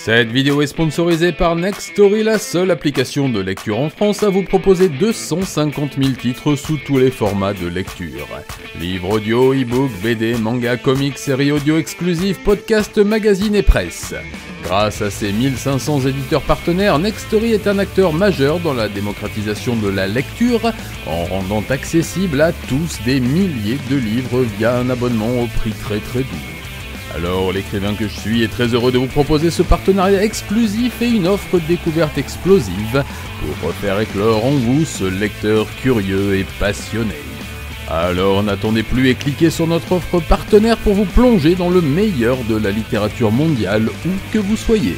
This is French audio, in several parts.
Cette vidéo est sponsorisée par Nextory, la seule application de lecture en France à vous proposer 250 000 titres sous tous les formats de lecture. Livres audio, e-book, BD, manga, comics, séries audio exclusives, podcasts, magazines et presse. Grâce à ses 1500 éditeurs partenaires, Nextory est un acteur majeur dans la démocratisation de la lecture en rendant accessible à tous des milliers de livres via un abonnement au prix très doux. Alors, l'écrivain que je suis est très heureux de vous proposer ce partenariat exclusif et une offre découverte explosive pour faire éclore en vous ce lecteur curieux et passionné. Alors n'attendez plus et cliquez sur notre offre partenaire pour vous plonger dans le meilleur de la littérature mondiale où que vous soyez.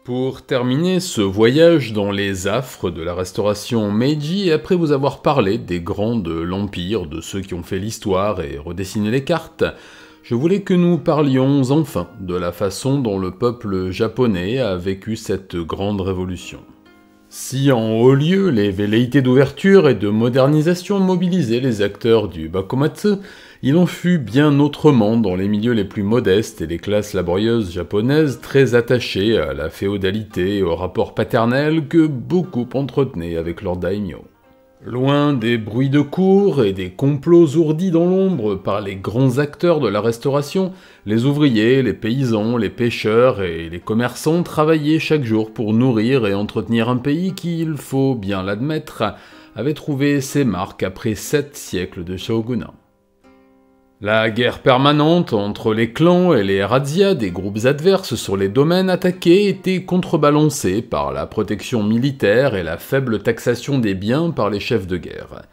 Pour terminer ce voyage dans les affres de la restauration Meiji, et après vous avoir parlé des grands de l'Empire, de ceux qui ont fait l'histoire et redessiné les cartes, je voulais que nous parlions enfin de la façon dont le peuple japonais a vécu cette grande révolution. Si en haut lieu, les velléités d'ouverture et de modernisation mobilisaient les acteurs du Bakumatsu, il en fut bien autrement dans les milieux les plus modestes et les classes laborieuses japonaises très attachées à la féodalité et au rapport paternel que beaucoup entretenaient avec leurs daimyo. Loin des bruits de cour et des complots ourdis dans l'ombre par les grands acteurs de la Restauration, les ouvriers, les paysans, les pêcheurs et les commerçants travaillaient chaque jour pour nourrir et entretenir un pays qui, il faut bien l'admettre, avait trouvé ses marques après 7 siècles de shogunat. La guerre permanente entre les clans et les razzias des groupes adverses sur les domaines attaqués était contrebalancée par la protection militaire et la faible taxation des biens par les chefs de guerre.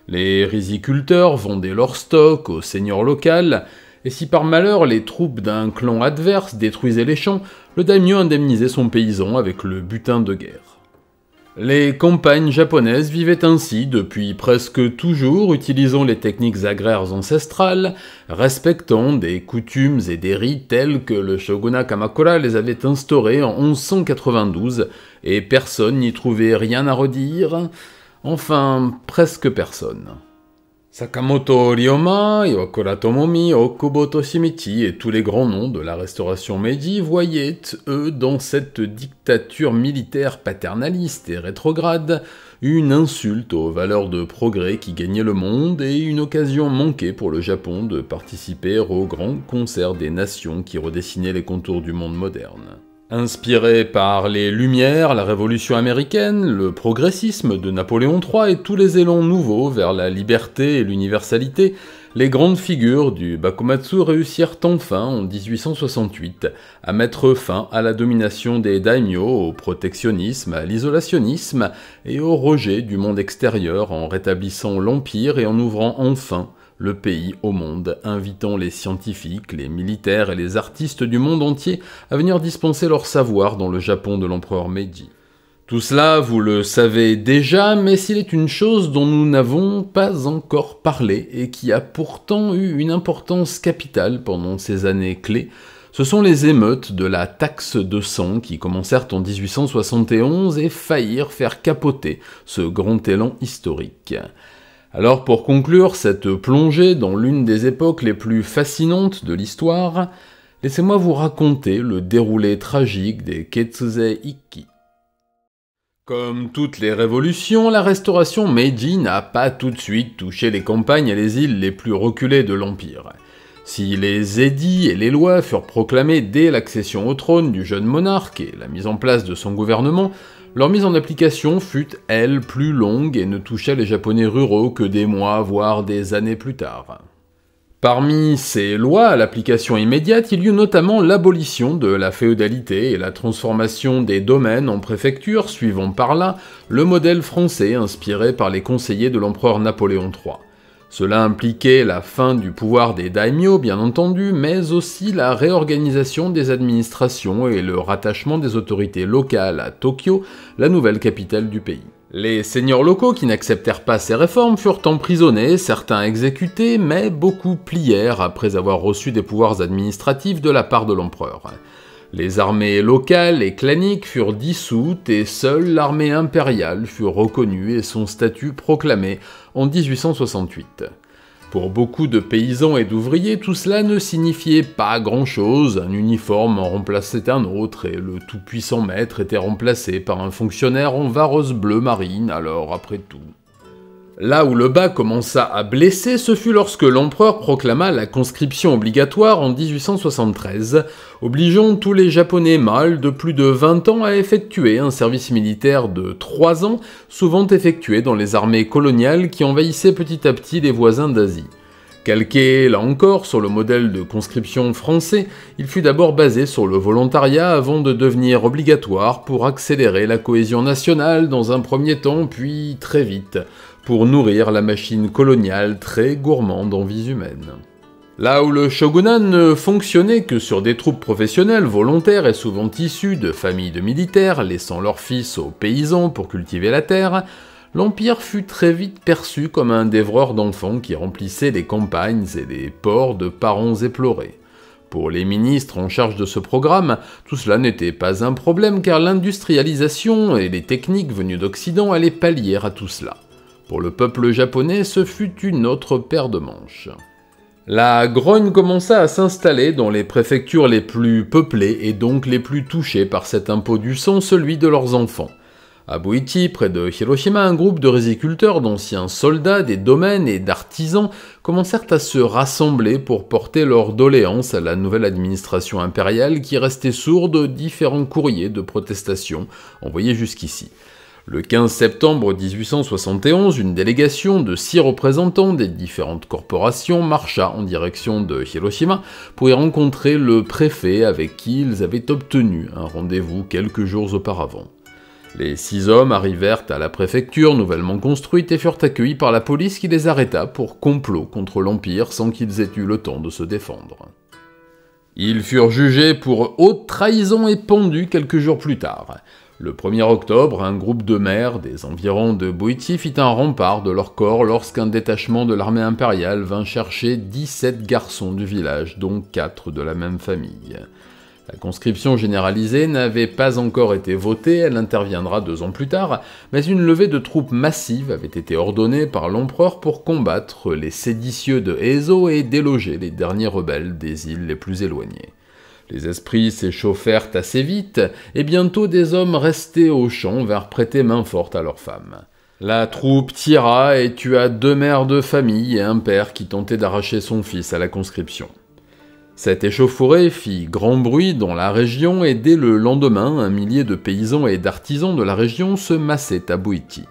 Les riziculteurs vendaient leur stock au seigneur local, et si par malheur les troupes d'un clan adverse détruisaient les champs, le daimyo indemnisait son paysan avec le butin de guerre. Les campagnes japonaises vivaient ainsi depuis presque toujours, utilisant les techniques agraires ancestrales, respectant des coutumes et des rites tels que le shogunat Kamakura les avait instaurés en 1192, et personne n'y trouvait rien à redire, enfin presque personne. Sakamoto Ryoma, Iwakura Tomomi, Okubo Toshimichi et tous les grands noms de la restauration Meiji voyaient, eux, dans cette dictature militaire paternaliste et rétrograde, une insulte aux valeurs de progrès qui gagnaient le monde et une occasion manquée pour le Japon de participer au grand concert des nations qui redessinait les contours du monde moderne. Inspiré par les Lumières, la Révolution américaine, le progressisme de Napoléon III et tous les élans nouveaux vers la liberté et l'universalité, les grandes figures du Bakumatsu réussirent enfin en 1868 à mettre fin à la domination des daimyo, au protectionnisme, à l'isolationnisme et au rejet du monde extérieur en rétablissant l'empire et en ouvrant enfin le pays au monde, invitant les scientifiques, les militaires et les artistes du monde entier à venir dispenser leur savoir dans le Japon de l'empereur Meiji. Tout cela, vous le savez déjà, mais s'il est une chose dont nous n'avons pas encore parlé et qui a pourtant eu une importance capitale pendant ces années clés, ce sont les émeutes de la taxe de sang qui commencèrent en 1871 et faillirent faire capoter ce grand élan historique. Alors pour conclure cette plongée dans l'une des époques les plus fascinantes de l'histoire, laissez-moi vous raconter le déroulé tragique des Ketsuzei Ikki. Comme toutes les révolutions, la restauration Meiji n'a pas tout de suite touché les campagnes et les îles les plus reculées de l'Empire. Si les édits et les lois furent proclamés dès l'accession au trône du jeune monarque et la mise en place de son gouvernement, leur mise en application fut, elle, plus longue et ne toucha les Japonais ruraux que des mois, voire des années plus tard. Parmi ces lois à l'application immédiate, il y eut notamment l'abolition de la féodalité et la transformation des domaines en préfectures, suivant par là le modèle français inspiré par les conseillers de l'empereur Napoléon III. Cela impliquait la fin du pouvoir des daimyo, bien entendu, mais aussi la réorganisation des administrations et le rattachement des autorités locales à Tokyo, la nouvelle capitale du pays. Les seigneurs locaux qui n'acceptèrent pas ces réformes furent emprisonnés, certains exécutés, mais beaucoup plièrent après avoir reçu des pouvoirs administratifs de la part de l'empereur. Les armées locales et claniques furent dissoutes et seule l'armée impériale fut reconnue et son statut proclamé en 1868. Pour beaucoup de paysans et d'ouvriers, tout cela ne signifiait pas grand-chose, un uniforme en remplaçait un autre, et le tout-puissant maître était remplacé par un fonctionnaire en vareuse bleue marine, alors après tout. Là où le bas commença à blesser, ce fut lorsque l'empereur proclama la conscription obligatoire en 1873, obligeant tous les Japonais mâles de plus de 20 ans à effectuer un service militaire de 3 ans, souvent effectué dans les armées coloniales qui envahissaient petit à petit les voisins d'Asie. Calqué, là encore, sur le modèle de conscription français, il fut d'abord basé sur le volontariat avant de devenir obligatoire pour accélérer la cohésion nationale dans un premier temps, puis très vite, pour nourrir la machine coloniale très gourmande en vies humaines. Là où le shogunat ne fonctionnait que sur des troupes professionnelles volontaires et souvent issues de familles de militaires, laissant leurs fils aux paysans pour cultiver la terre, l'Empire fut très vite perçu comme un dévoreur d'enfants qui remplissait les campagnes et les ports de parents éplorés. Pour les ministres en charge de ce programme, tout cela n'était pas un problème car l'industrialisation et les techniques venues d'Occident allaient pallier à tout cela. Pour le peuple japonais, ce fut une autre paire de manches. La grogne commença à s'installer dans les préfectures les plus peuplées et donc les plus touchées par cet impôt du sang, celui de leurs enfants. À Buichi, près de Hiroshima, un groupe de riziculteurs, d'anciens soldats, des domaines et d'artisans commencèrent à se rassembler pour porter leurs doléances à la nouvelle administration impériale qui restait sourde aux différents courriers de protestation envoyés jusqu'ici. Le 15 septembre 1871, une délégation de 6 représentants des différentes corporations marcha en direction de Hiroshima pour y rencontrer le préfet avec qui ils avaient obtenu un rendez-vous quelques jours auparavant. Les 6 hommes arrivèrent à la préfecture nouvellement construite et furent accueillis par la police qui les arrêta pour complot contre l'Empire sans qu'ils aient eu le temps de se défendre. Ils furent jugés pour haute trahison et pendus quelques jours plus tard. Le 1er octobre, un groupe de maires des environs de Buichi fit un rempart de leur corps lorsqu'un détachement de l'armée impériale vint chercher 17 garçons du village, dont 4 de la même famille. La conscription généralisée n'avait pas encore été votée, elle interviendra 2 ans plus tard, mais une levée de troupes massive avait été ordonnée par l'empereur pour combattre les séditieux de Ezo et déloger les derniers rebelles des îles les plus éloignées. Les esprits s'échauffèrent assez vite, et bientôt des hommes restés au champ vinrent prêter main forte à leurs femmes. La troupe tira et tua 2 mères de famille et un père qui tentait d'arracher son fils à la conscription. Cette échauffourée fit grand bruit dans la région et dès le lendemain, un millier de paysans et d'artisans de la région se massaient à Buichi.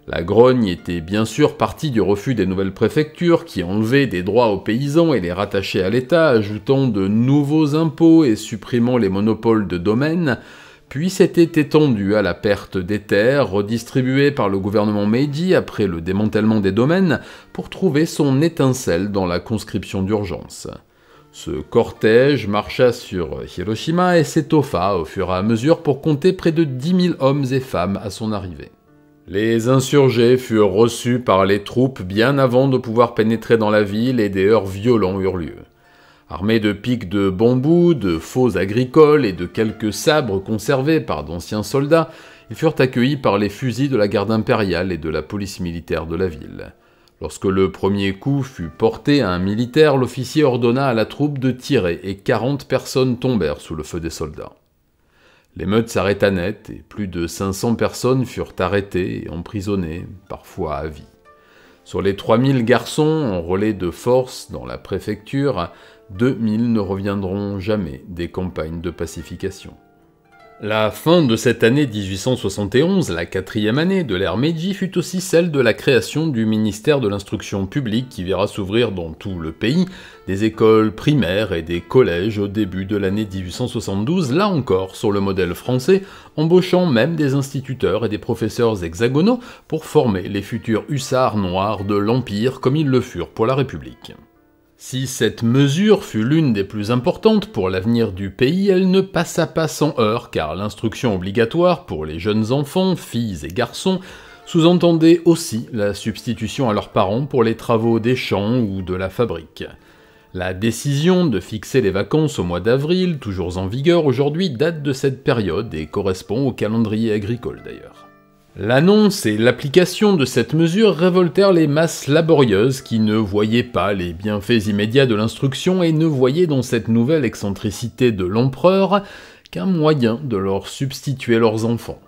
La grogne était bien sûr partie du refus des nouvelles préfectures qui enlevaient des droits aux paysans et les rattachaient à l'État, ajoutant de nouveaux impôts et supprimant les monopoles de domaines, puis s'était étendu à la perte des terres redistribuées par le gouvernement Meiji après le démantèlement des domaines pour trouver son étincelle dans la conscription d'urgence. Ce cortège marcha sur Hiroshima et s'étoffa au fur et à mesure pour compter près de 10 000 hommes et femmes à son arrivée. Les insurgés furent reçus par les troupes bien avant de pouvoir pénétrer dans la ville et des heurts violents eurent lieu. Armés de pics de bambou, de faux agricoles et de quelques sabres conservés par d'anciens soldats, ils furent accueillis par les fusils de la garde impériale et de la police militaire de la ville. Lorsque le premier coup fut porté à un militaire, l'officier ordonna à la troupe de tirer et 40 personnes tombèrent sous le feu des soldats. L'émeute s'arrêta net et plus de 500 personnes furent arrêtées et emprisonnées, parfois à vie. Sur les 3000 garçons enrôlés de force dans la préfecture, 2000 ne reviendront jamais des campagnes de pacification. La fin de cette année 1871, la 4e année de l'ère Meiji, fut aussi celle de la création du ministère de l'Instruction publique qui verra s'ouvrir dans tout le pays des écoles primaires et des collèges au début de l'année 1872, là encore sur le modèle français, embauchant même des instituteurs et des professeurs hexagonaux pour former les futurs hussards noirs de l'Empire comme ils le furent pour la République. Si cette mesure fut l'une des plus importantes pour l'avenir du pays, elle ne passa pas sans heurts, car l'instruction obligatoire pour les jeunes enfants, filles et garçons, sous-entendait aussi la substitution à leurs parents pour les travaux des champs ou de la fabrique. La décision de fixer les vacances au mois d'avril, toujours en vigueur aujourd'hui, date de cette période et correspond au calendrier agricole d'ailleurs. L'annonce et l'application de cette mesure révoltèrent les masses laborieuses qui ne voyaient pas les bienfaits immédiats de l'instruction et ne voyaient dans cette nouvelle excentricité de l'empereur qu'un moyen de leur substituer leurs enfants.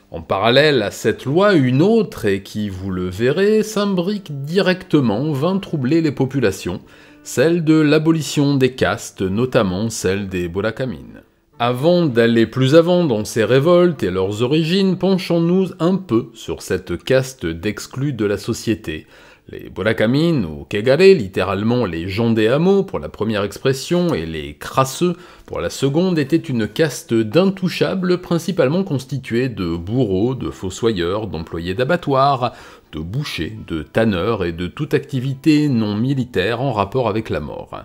En parallèle à cette loi, une autre, et qui, vous le verrez, s'imbrique directement, vint troubler les populations, celle de l'abolition des castes, notamment celle des Burakamine. Avant d'aller plus avant dans ces révoltes et leurs origines, penchons-nous un peu sur cette caste d'exclus de la société. Les Burakamine, ou Kegare, littéralement les gens des hameaux pour la première expression, et les crasseux pour la seconde, étaient une caste d'intouchables principalement constituée de bourreaux, de fossoyeurs, d'employés d'abattoirs, de bouchers, de tanneurs et de toute activité non militaire en rapport avec la mort.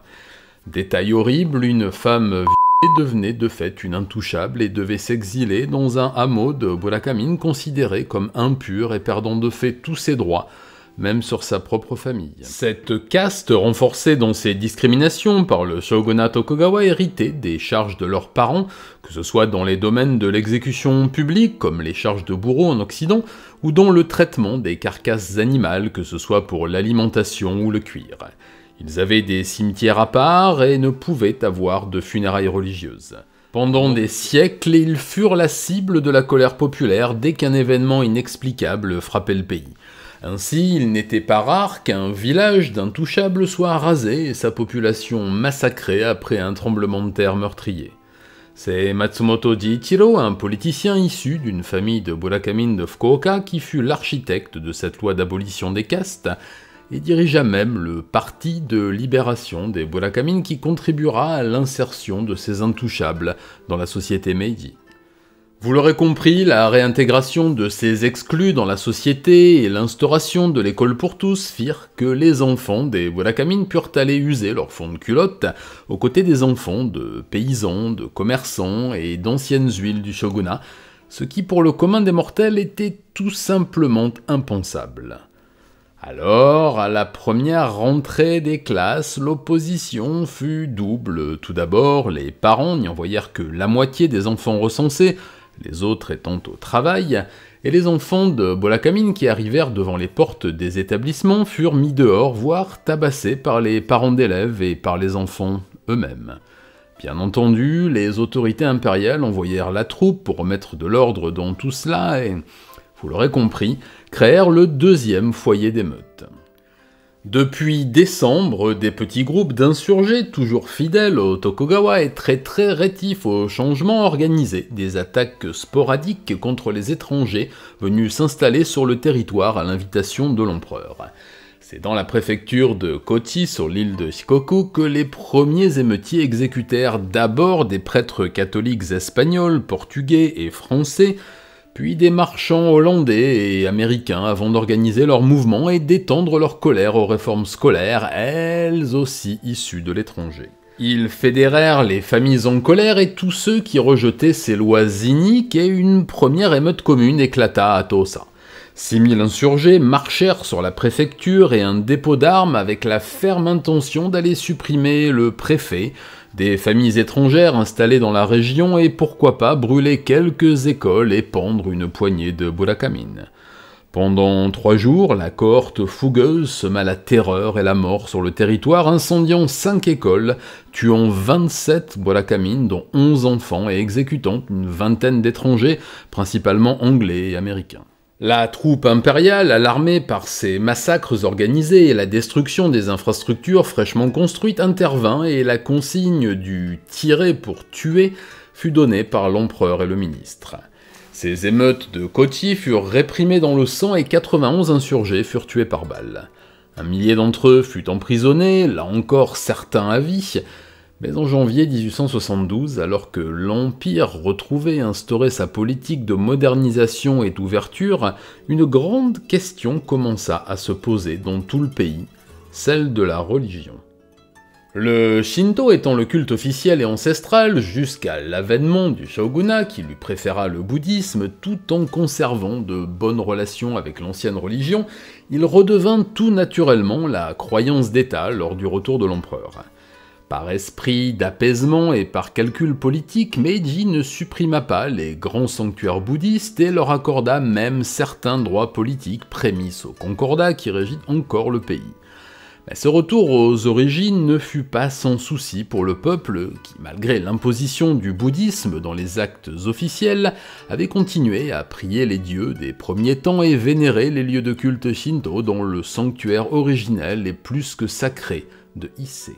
Détail horrible, une femme devenait de fait une intouchable et devait s'exiler dans un hameau de Burakamine considéré comme impur et perdant de fait tous ses droits, même sur sa propre famille. Cette caste, renforcée dans ses discriminations par le shogunat Tokugawa, héritait des charges de leurs parents, que ce soit dans les domaines de l'exécution publique, comme les charges de bourreau en Occident, ou dans le traitement des carcasses animales, que ce soit pour l'alimentation ou le cuir. Ils avaient des cimetières à part et ne pouvaient avoir de funérailles religieuses. Pendant des siècles, ils furent la cible de la colère populaire dès qu'un événement inexplicable frappait le pays. Ainsi, il n'était pas rare qu'un village d'intouchables soit rasé et sa population massacrée après un tremblement de terre meurtrier. C'est Matsumoto Jiichiro, un politicien issu d'une famille de Burakamine de Fukuoka, qui fut l'architecte de cette loi d'abolition des castes, et dirigea même le parti de libération des Burakamine qui contribuera à l'insertion de ces intouchables dans la société Meiji. Vous l'aurez compris, la réintégration de ces exclus dans la société et l'instauration de l'école pour tous firent que les enfants des Burakamine purent aller user leur fond de culotte aux côtés des enfants de paysans, de commerçants et d'anciennes huiles du shogunat, ce qui pour le commun des mortels était tout simplement impensable. Alors, à la première rentrée des classes, l'opposition fut double. Tout d'abord, les parents n'y envoyèrent que la moitié des enfants recensés, les autres étant au travail, et les enfants de Burakamine qui arrivèrent devant les portes des établissements furent mis dehors, voire tabassés par les parents d'élèves et par les enfants eux-mêmes. Bien entendu, les autorités impériales envoyèrent la troupe pour remettre de l'ordre dans tout cela et, vous l'aurez compris, créèrent le deuxième foyer d'émeute. Depuis décembre, des petits groupes d'insurgés, toujours fidèles au Tokugawa et très rétifs aux changements, organisaient des attaques sporadiques contre les étrangers venus s'installer sur le territoire à l'invitation de l'empereur. C'est dans la préfecture de Kochi, sur l'île de Shikoku, que les premiers émeutiers exécutèrent d'abord des prêtres catholiques espagnols, portugais et français, puis des marchands hollandais et américains avant d'organiser leur mouvement et d'étendre leur colère aux réformes scolaires, elles aussi issues de l'étranger. Ils fédérèrent les familles en colère et tous ceux qui rejetaient ces lois iniques, et une première émeute commune éclata à Tosa. 6000 insurgés marchèrent sur la préfecture et un dépôt d'armes avec la ferme intention d'aller supprimer le préfet, des familles étrangères installées dans la région et pourquoi pas brûler quelques écoles et pendre une poignée de burakamin. Pendant 3 jours, la cohorte fougueuse sema la terreur et la mort sur le territoire, incendiant 5 écoles, tuant 27 burakamin, dont 11 enfants, et exécutant une vingtaine d'étrangers, principalement anglais et américains. La troupe impériale, alarmée par ces massacres organisés et la destruction des infrastructures fraîchement construites, intervint et la consigne du « tirer pour tuer » fut donnée par l'empereur et le ministre. Ces émeutes de Kochi furent réprimées dans le sang et 91 insurgés furent tués par balles. 1 millier d'entre eux fut emprisonné, là encore certains à vie, mais en janvier 1872, alors que l'Empire retrouvé instaurait sa politique de modernisation et d'ouverture, une grande question commença à se poser dans tout le pays, celle de la religion. Le Shinto étant le culte officiel et ancestral jusqu'à l'avènement du shogunat qui lui préféra le bouddhisme tout en conservant de bonnes relations avec l'ancienne religion, il redevint tout naturellement la croyance d'État lors du retour de l'empereur. Par esprit d'apaisement et par calcul politique, Meiji ne supprima pas les grands sanctuaires bouddhistes et leur accorda même certains droits politiques prémices au concordat qui régit encore le pays. Mais ce retour aux origines ne fut pas sans souci pour le peuple qui, malgré l'imposition du bouddhisme dans les actes officiels, avait continué à prier les dieux des premiers temps et vénérer les lieux de culte shinto dont le sanctuaire originel est plus que sacré de Ise.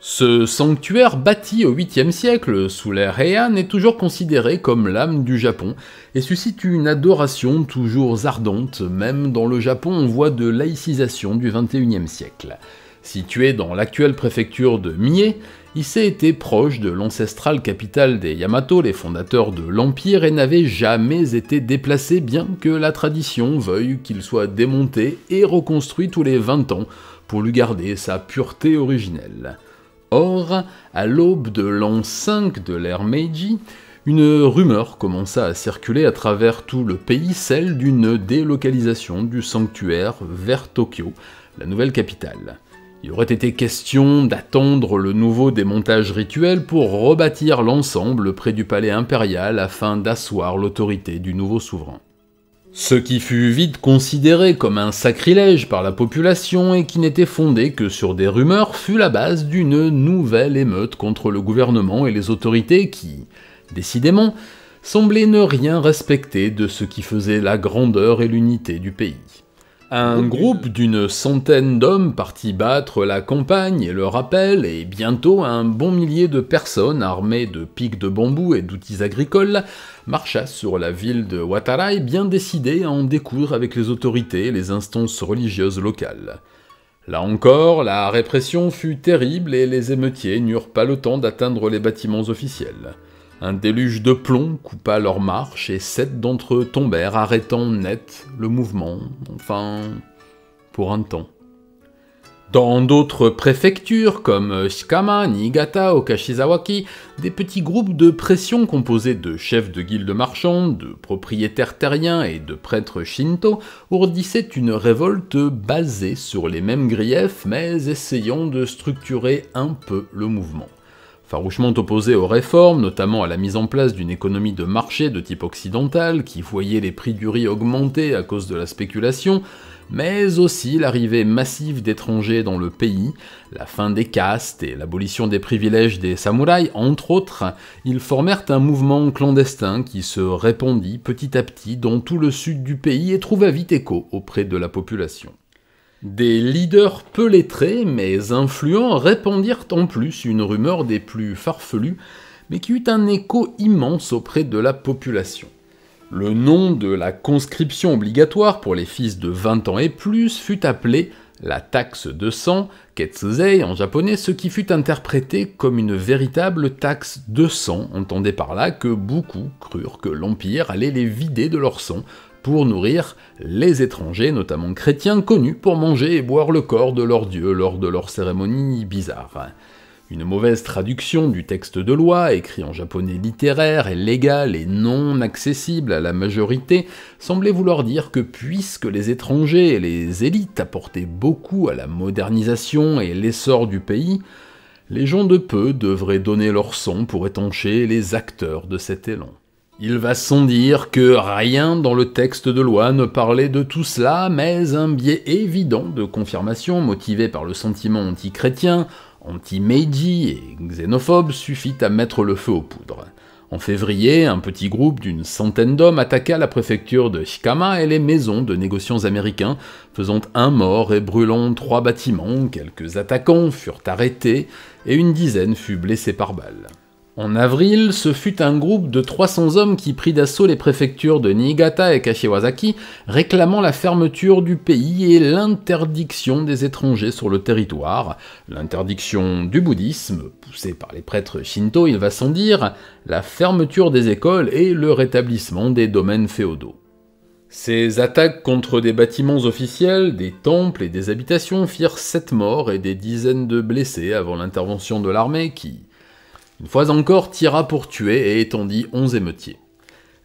Ce sanctuaire bâti au 8e siècle sous l'ère Heian est toujours considéré comme l'âme du Japon et suscite une adoration toujours ardente, même dans le Japon en voie de laïcisation du 21e siècle. Situé dans l'actuelle préfecture de Mie, Ise était proche de l'ancestrale capitale des Yamato, les fondateurs de l'Empire, et n'avait jamais été déplacé bien que la tradition veuille qu'il soit démonté et reconstruit tous les 20 ans pour lui garder sa pureté originelle. Or, à l'aube de l'an 5 de l'ère Meiji, une rumeur commença à circuler à travers tout le pays, celle d'une délocalisation du sanctuaire vers Tokyo, la nouvelle capitale. Il aurait été question d'attendre le nouveau démontage rituel pour rebâtir l'ensemble près du palais impérial afin d'asseoir l'autorité du nouveau souverain. Ce qui fut vite considéré comme un sacrilège par la population et qui n'était fondé que sur des rumeurs fut la base d'une nouvelle émeute contre le gouvernement et les autorités qui, décidément, semblaient ne rien respecter de ce qui faisait la grandeur et l'unité du pays. Un groupe d'une centaine d'hommes partit battre la campagne et le rappel, et bientôt un bon millier de personnes armées de pics de bambou et d'outils agricoles marcha sur la ville de Watarai, bien décidé à en découdre avec les autorités et les instances religieuses locales. Là encore, la répression fut terrible et les émeutiers n'eurent pas le temps d'atteindre les bâtiments officiels. Un déluge de plomb coupa leur marche et 7 d'entre eux tombèrent, arrêtant net le mouvement, enfin, pour un temps. Dans d'autres préfectures, comme Shikama, Niigata, Okashizawaki, des petits groupes de pression composés de chefs de guildes marchands, de propriétaires terriens et de prêtres shinto ourdissaient une révolte basée sur les mêmes griefs, mais essayant de structurer un peu le mouvement. Farouchement opposé aux réformes, notamment à la mise en place d'une économie de marché de type occidental, qui voyait les prix du riz augmenter à cause de la spéculation, mais aussi l'arrivée massive d'étrangers dans le pays, la fin des castes et l'abolition des privilèges des samouraïs, entre autres, ils formèrent un mouvement clandestin qui se répandit petit à petit dans tout le sud du pays et trouva vite écho auprès de la population. Des leaders peu lettrés mais influents répandirent en plus une rumeur des plus farfelues, mais qui eut un écho immense auprès de la population. Le nom de la conscription obligatoire pour les fils de 20 ans et plus fut appelé La taxe de sang, ketsuzei en japonais, ce qui fut interprété comme une véritable taxe de sang, entendait par là que beaucoup crurent que l'Empire allait les vider de leur sang pour nourrir les étrangers, notamment chrétiens, connus pour manger et boire le corps de leurs dieux lors de leurs cérémonies bizarres. Une mauvaise traduction du texte de loi, écrit en japonais littéraire et légal et non accessible à la majorité, semblait vouloir dire que puisque les étrangers et les élites apportaient beaucoup à la modernisation et l'essor du pays, les gens de peu devraient donner leur sang pour étancher les acteurs de cet élan. Il va sans dire que rien dans le texte de loi ne parlait de tout cela, mais un biais évident de confirmation motivé par le sentiment anti-chrétien, anti-Meiji et xénophobe suffit à mettre le feu aux poudres. En février, un petit groupe d'une centaine d'hommes attaqua la préfecture de Shikama et les maisons de négociants américains, faisant un mort et brûlant 3 bâtiments. Quelques attaquants furent arrêtés et une dizaine fut blessée par balle. En avril, ce fut un groupe de 300 hommes qui prit d'assaut les préfectures de Niigata et Kashiwazaki, réclamant la fermeture du pays et l'interdiction des étrangers sur le territoire, l'interdiction du bouddhisme, poussée par les prêtres shinto, il va sans dire, la fermeture des écoles et le rétablissement des domaines féodaux. Ces attaques contre des bâtiments officiels, des temples et des habitations firent 7 morts et des dizaines de blessés avant l'intervention de l'armée qui, une fois encore, tira pour tuer et étendit 11 émeutiers.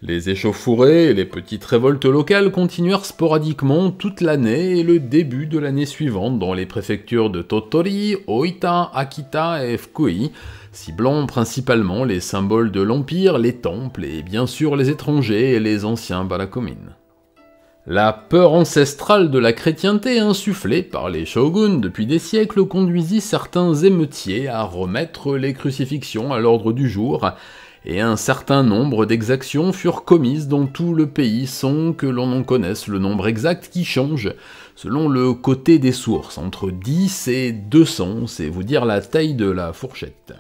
Les échauffourées et les petites révoltes locales continuèrent sporadiquement toute l'année et le début de l'année suivante dans les préfectures de Tottori, Oita, Akita et Fukui, ciblant principalement les symboles de l'Empire, les temples et bien sûr les étrangers et les anciens barakumin. La peur ancestrale de la chrétienté insufflée par les shoguns depuis des siècles conduisit certains émeutiers à remettre les crucifixions à l'ordre du jour, et un certain nombre d'exactions furent commises dans tout le pays sans que l'on en connaisse le nombre exact qui change selon le côté des sources, entre 10 et 200, c'est vous dire la taille de la fourchette.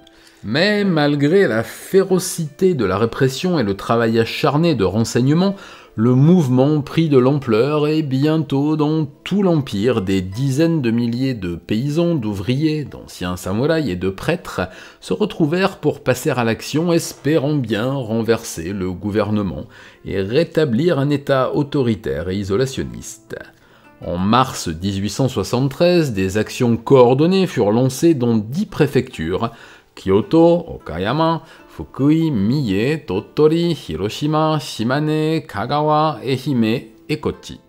Mais malgré la férocité de la répression et le travail acharné de renseignement, le mouvement prit de l'ampleur et bientôt dans tout l'Empire, des dizaines de milliers de paysans, d'ouvriers, d'anciens samouraïs et de prêtres se retrouvèrent pour passer à l'action, espérant bien renverser le gouvernement et rétablir un État autoritaire et isolationniste. En mars 1873, des actions coordonnées furent lancées dans 10 préfectures, Kyoto, Okayama, Fukui, Mie, Tottori, Hiroshima, Shimane, Kagawa, Ehime et Kochi.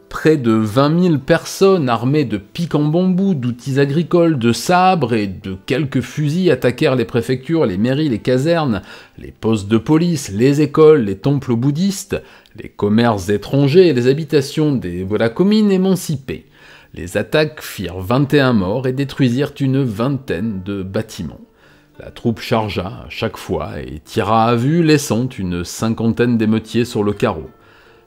Près de 20 000 personnes armées de pics en bambou, d'outils agricoles, de sabres et de quelques fusils attaquèrent les préfectures, les mairies, les casernes, les postes de police, les écoles, les temples bouddhistes, les commerces étrangers et les habitations des barakumin émancipés. Les attaques firent 21 morts et détruisirent une vingtaine de bâtiments. La troupe chargea à chaque fois et tira à vue, laissant une cinquantaine d'émeutiers sur le carreau.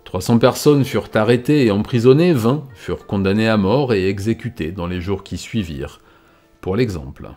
300 personnes furent arrêtées et emprisonnées, 20 furent condamnées à mort et exécutées dans les jours qui suivirent, pour l'exemple.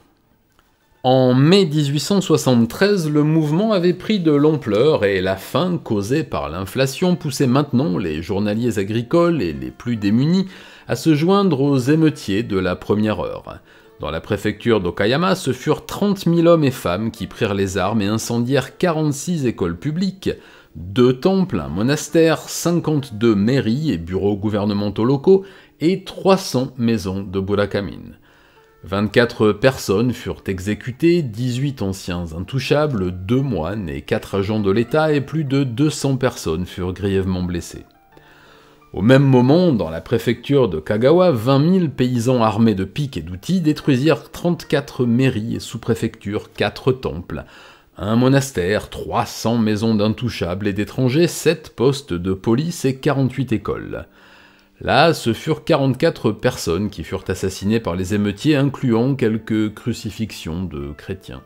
En mai 1873, le mouvement avait pris de l'ampleur et la faim causée par l'inflation poussait maintenant les journaliers agricoles et les plus démunis à se joindre aux émeutiers de la première heure. Dans la préfecture d'Okayama, ce furent 30 000 hommes et femmes qui prirent les armes et incendièrent 46 écoles publiques, 2 temples, un monastère, 52 mairies et bureaux gouvernementaux locaux et 300 maisons de barakumin. 24 personnes furent exécutées, 18 anciens intouchables, 2 moines et 4 agents de l'État et plus de 200 personnes furent grièvement blessées. Au même moment, dans la préfecture de Kagawa, 20 000 paysans armés de pics et d'outils détruisirent 34 mairies et sous-préfectures, 4 temples, un monastère, 300 maisons d'intouchables et d'étrangers, 7 postes de police et 48 écoles. Là, ce furent 44 personnes qui furent assassinées par les émeutiers, incluant quelques crucifixions de chrétiens.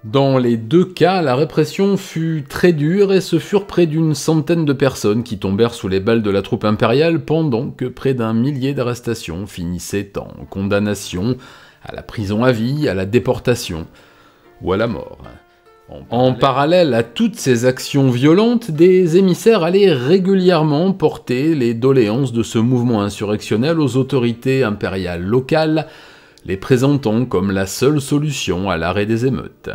Dans les 2 cas, la répression fut très dure et ce furent près d'une centaine de personnes qui tombèrent sous les balles de la troupe impériale pendant que près d'1 millier d'arrestations finissaient en condamnation à la prison à vie, à la déportation ou à la mort. En parallèle à toutes ces actions violentes, des émissaires allaient régulièrement porter les doléances de ce mouvement insurrectionnel aux autorités impériales locales, les présentant comme la seule solution à l'arrêt des émeutes.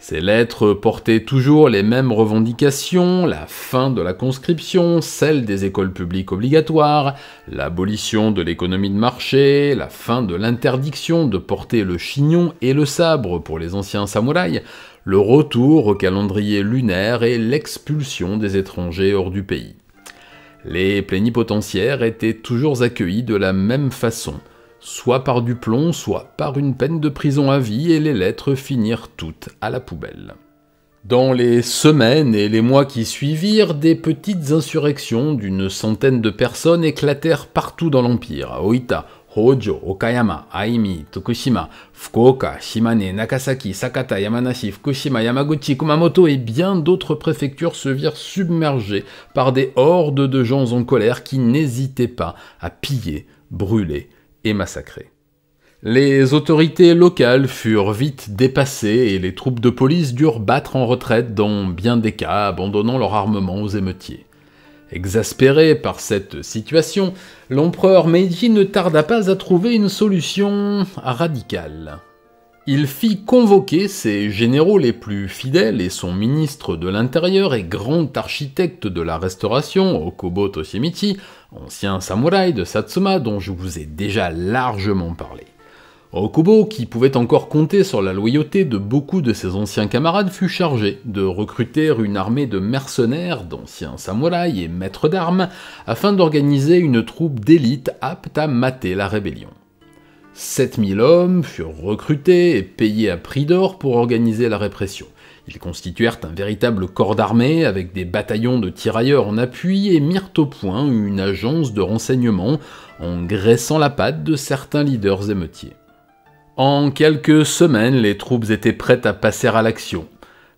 Ces lettres portaient toujours les mêmes revendications, la fin de la conscription, celle des écoles publiques obligatoires, l'abolition de l'économie de marché, la fin de l'interdiction de porter le chignon et le sabre pour les anciens samouraïs, le retour au calendrier lunaire et l'expulsion des étrangers hors du pays. Les plénipotentiaires étaient toujours accueillis de la même façon, soit par du plomb, soit par une peine de prison à vie, et les lettres finirent toutes à la poubelle. Dans les semaines et les mois qui suivirent, des petites insurrections d'une centaine de personnes éclatèrent partout dans l'Empire, à Oita, Hojo, Okayama, Aimi, Tokushima, Fukuoka, Shimane, Nagasaki, Sakata, Yamanashi, Fukushima, Yamaguchi, Kumamoto et bien d'autres préfectures se virent submergées par des hordes de gens en colère qui n'hésitaient pas à piller, brûler et massacrer. Les autorités locales furent vite dépassées et les troupes de police durent battre en retraite dans bien des cas, abandonnant leur armement aux émeutiers. Exaspéré par cette situation, l'empereur Meiji ne tarda pas à trouver une solution radicale. Il fit convoquer ses généraux les plus fidèles et son ministre de l'Intérieur et grand architecte de la Restauration, Ōkubo Toshimichi, ancien samouraï de Satsuma dont je vous ai déjà largement parlé. Ōkubo, qui pouvait encore compter sur la loyauté de beaucoup de ses anciens camarades, fut chargé de recruter une armée de mercenaires, d'anciens samouraïs et maîtres d'armes, afin d'organiser une troupe d'élite apte à mater la rébellion. 7000 hommes furent recrutés et payés à prix d'or pour organiser la répression. Ils constituèrent un véritable corps d'armée avec des bataillons de tirailleurs en appui et mirent au point une agence de renseignement en graissant la patte de certains leaders émeutiers. En quelques semaines, les troupes étaient prêtes à passer à l'action.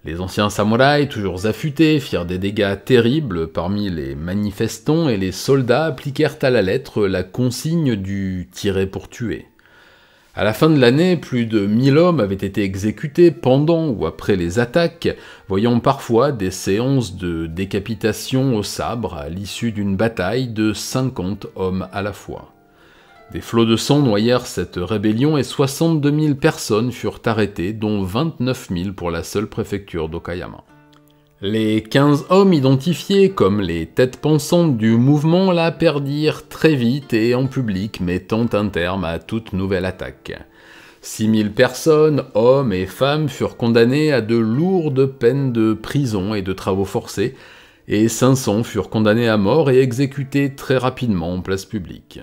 Les anciens samouraïs, toujours affûtés, firent des dégâts terribles parmi les manifestants et les soldats appliquèrent à la lettre la consigne du « tirer pour tuer ». À la fin de l'année, plus de 1000 hommes avaient été exécutés pendant ou après les attaques, voyant parfois des séances de décapitation au sabre à l'issue d'une bataille de 50 hommes à la fois. Des flots de sang noyèrent cette rébellion et 62 000 personnes furent arrêtées, dont 29 000 pour la seule préfecture d'Okayama. Les 15 hommes identifiés comme les têtes pensantes du mouvement la perdirent très vite et en public, mettant un terme à toute nouvelle attaque. 6 000 personnes, hommes et femmes, furent condamnées à de lourdes peines de prison et de travaux forcés, et 500 furent condamnés à mort et exécutés très rapidement en place publique.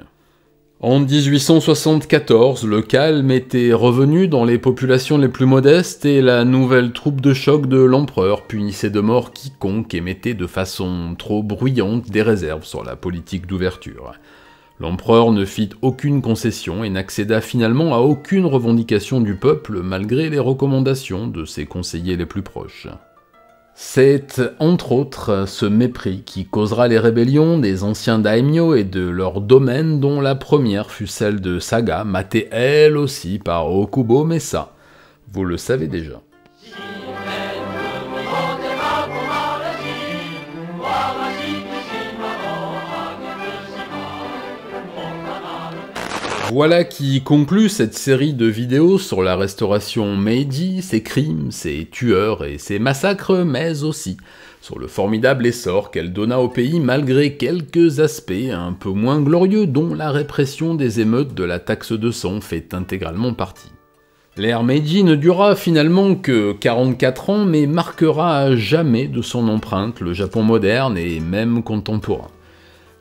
En 1874, le calme était revenu dans les populations les plus modestes et la nouvelle troupe de choc de l'empereur punissait de mort quiconque émettait de façon trop bruyante des réserves sur la politique d'ouverture. L'empereur ne fit aucune concession et n'accéda finalement à aucune revendication du peuple malgré les recommandations de ses conseillers les plus proches. C'est, entre autres, ce mépris qui causera les rébellions des anciens daimyo et de leurs domaines dont la première fut celle de Saga, matée elle aussi par Ōkubo, mais ça, vous le savez déjà. Voilà qui conclut cette série de vidéos sur la restauration Meiji, ses crimes, ses tueurs et ses massacres, mais aussi sur le formidable essor qu'elle donna au pays malgré quelques aspects un peu moins glorieux dont la répression des émeutes de la taxe de sang fait intégralement partie. L'ère Meiji ne dura finalement que 44 ans mais marquera à jamais de son empreinte le Japon moderne et même contemporain.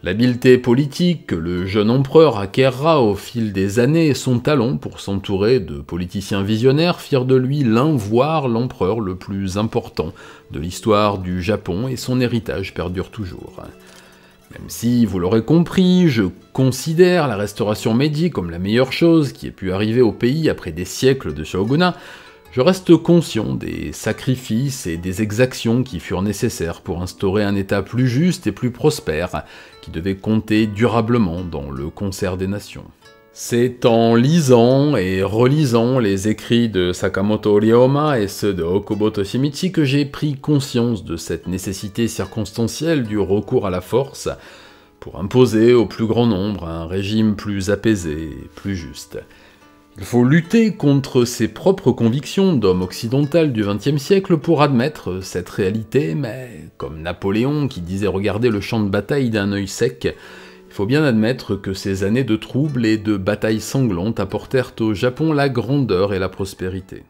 L'habileté politique que le jeune empereur acquerra au fil des années et son talent pour s'entourer de politiciens visionnaires firent de lui l'un voire l'empereur le plus important de l'histoire du Japon et son héritage perdure toujours. Même si, vous l'aurez compris, je considère la restauration Meiji comme la meilleure chose qui ait pu arriver au pays après des siècles de shogunat, je reste conscient des sacrifices et des exactions qui furent nécessaires pour instaurer un État plus juste et plus prospère, qui devait compter durablement dans le concert des nations. C'est en lisant et relisant les écrits de Sakamoto Ryoma et ceux de Okubo Toshimichi que j'ai pris conscience de cette nécessité circonstancielle du recours à la force pour imposer au plus grand nombre un régime plus apaisé et plus juste. Il faut lutter contre ses propres convictions d'homme occidental du XXe siècle pour admettre cette réalité, mais comme Napoléon qui disait regarder le champ de bataille d'un œil sec, il faut bien admettre que ces années de troubles et de batailles sanglantes apportèrent au Japon la grandeur et la prospérité.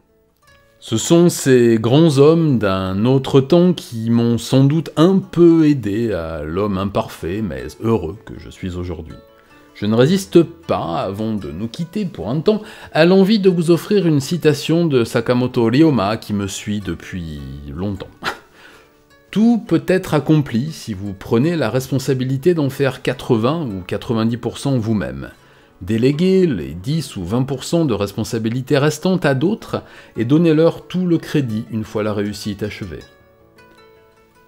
Ce sont ces grands hommes d'un autre temps qui m'ont sans doute un peu aidé à l'homme imparfait mais heureux que je suis aujourd'hui. Je ne résiste pas, avant de nous quitter pour un temps, à l'envie de vous offrir une citation de Sakamoto Ryoma qui me suit depuis longtemps. Tout peut être accompli si vous prenez la responsabilité d'en faire 80 ou 90% vous-même. Déléguez les 10 ou 20% de responsabilité restantes à d'autres et donnez-leur tout le crédit une fois la réussite achevée.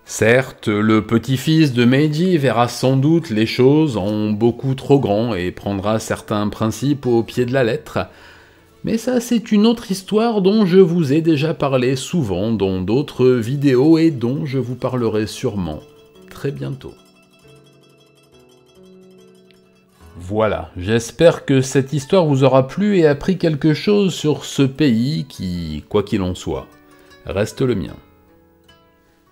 Certes, le petit-fils de Meiji verra sans doute les choses en beaucoup trop grand et prendra certains principes au pied de la lettre, mais ça c'est une autre histoire dont je vous ai déjà parlé souvent dans d'autres vidéos et dont je vous parlerai sûrement très bientôt. Voilà, j'espère que cette histoire vous aura plu et appris quelque chose sur ce pays qui, quoi qu'il en soit, reste le mien.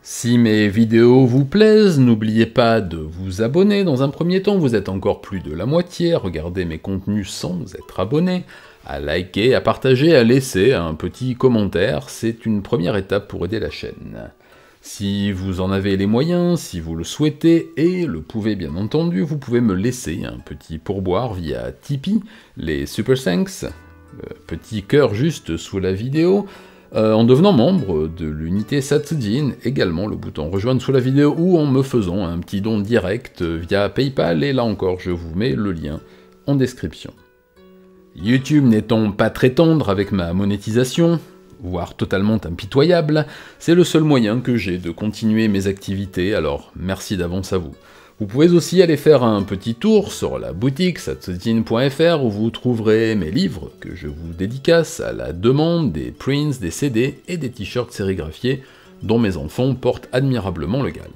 Si mes vidéos vous plaisent, n'oubliez pas de vous abonner dans un premier temps, vous êtes encore plus de la moitié à regarder mes contenus sans être abonné, à liker, à partager, à laisser un petit commentaire, c'est une première étape pour aider la chaîne. Si vous en avez les moyens, si vous le souhaitez, et le pouvez bien entendu, vous pouvez me laisser un petit pourboire via Tipeee, les Super Thanks, le petit cœur juste sous la vidéo, en devenant membre de l'unité Satsujin, également le bouton rejoindre sous la vidéo, ou en me faisant un petit don direct via PayPal, et là encore je vous mets le lien en description. YouTube n'étant pas très tendre avec ma monétisation, voire totalement impitoyable, c'est le seul moyen que j'ai de continuer mes activités, alors merci d'avance à vous. Vous pouvez aussi aller faire un petit tour sur la boutique satsujin.fr où vous trouverez mes livres que je vous dédicace à la demande, des prints, des CD et des t-shirts sérigraphiés dont mes enfants portent admirablement le galbe.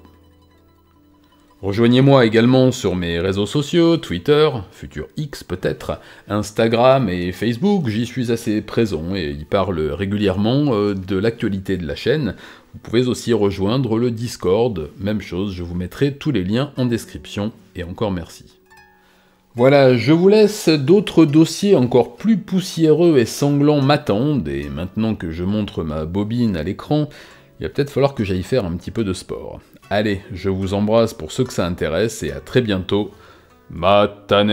Rejoignez-moi également sur mes réseaux sociaux, Twitter, futur X peut-être, Instagram et Facebook, j'y suis assez présent et y parle régulièrement de l'actualité de la chaîne. Vous pouvez aussi rejoindre le Discord, même chose, je vous mettrai tous les liens en description, et encore merci. Voilà, je vous laisse, d'autres dossiers encore plus poussiéreux et sanglants m'attendent, et maintenant que je montre ma bobine à l'écran, il va peut-être falloir que j'aille faire un petit peu de sport. Allez, je vous embrasse pour ceux que ça intéresse, et à très bientôt. Matane.